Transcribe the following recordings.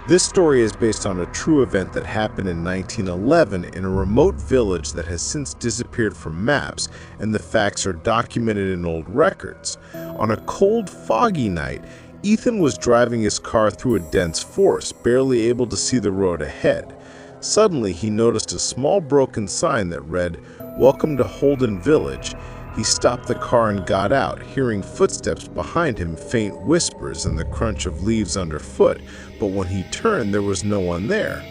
This story is based on a true event that happened in 1911 in a remote village that has since disappeared from maps, and the facts are documented in old records. On a cold, foggy night, Ethan was driving his car through a dense forest, barely able to see the road ahead. Suddenly, he noticed a small broken sign that read, "Welcome to Holden Village." He stopped the car and got out, hearing footsteps behind him, faint whispers, and the crunch of leaves underfoot, but when he turned, there was no one there.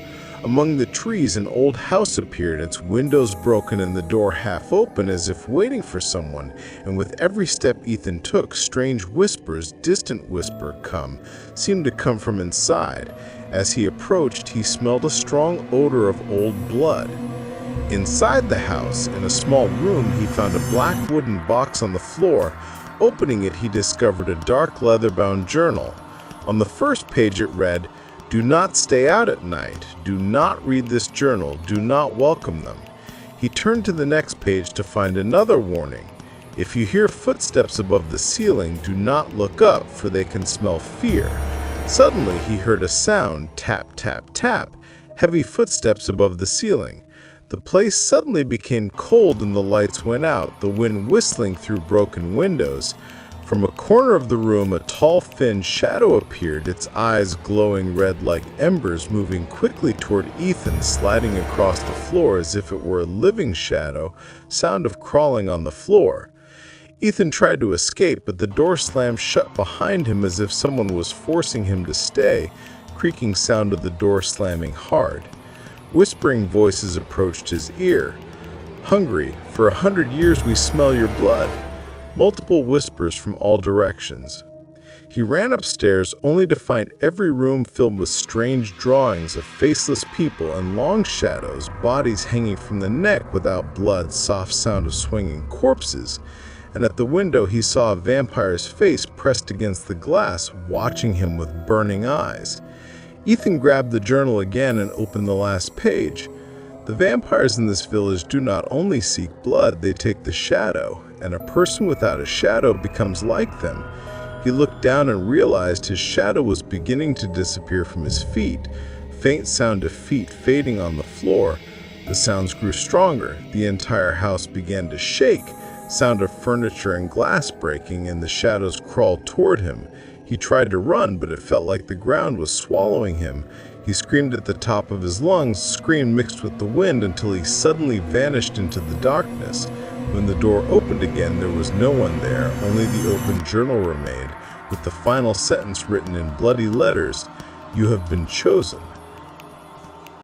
Among the trees, an old house appeared, its windows broken and the door half open as if waiting for someone, and with every step Ethan took, strange whispers, distant whisper seemed to come from inside. As he approached, he smelled a strong odor of old blood. Inside the house, in a small room, he found a black wooden box on the floor. Opening it, he discovered a dark leather-bound journal. On the first page it read, "Do not stay out at night. Do not read this journal. Do not welcome them." He turned to the next page to find another warning. "If you hear footsteps above the ceiling, do not look up, for they can smell fear." Suddenly, he heard a sound, tap, tap, tap, heavy footsteps above the ceiling. The place suddenly became cold and the lights went out, the wind whistling through broken windows. From a corner of the room, a tall, thin shadow appeared, its eyes glowing red like embers, moving quickly toward Ethan, sliding across the floor as if it were a living shadow, sound of crawling on the floor. Ethan tried to escape, but the door slammed shut behind him as if someone was forcing him to stay, creaking sound of the door slamming hard. Whispering voices approached his ear. "Hungry, for 100 years we smell your blood." Multiple whispers from all directions. He ran upstairs only to find every room filled with strange drawings of faceless people and long shadows, bodies hanging from the neck without blood, soft sound of swinging corpses. And at the window he saw a vampire's face pressed against the glass, watching him with burning eyes. Ethan grabbed the journal again and opened the last page. The vampires in this village do not only seek blood, they take the shadow, and a person without a shadow becomes like them. He looked down and realized his shadow was beginning to disappear from his feet. Faint sound of feet fading on the floor. The sounds grew stronger. The entire house began to shake. Sound of furniture and glass breaking, and the shadows crawled toward him. He tried to run, but it felt like the ground was swallowing him. He screamed at the top of his lungs, scream mixed with the wind, until he suddenly vanished into the darkness. When the door opened again, there was no one there, only the open journal remained, with the final sentence written in bloody letters, "You have been chosen."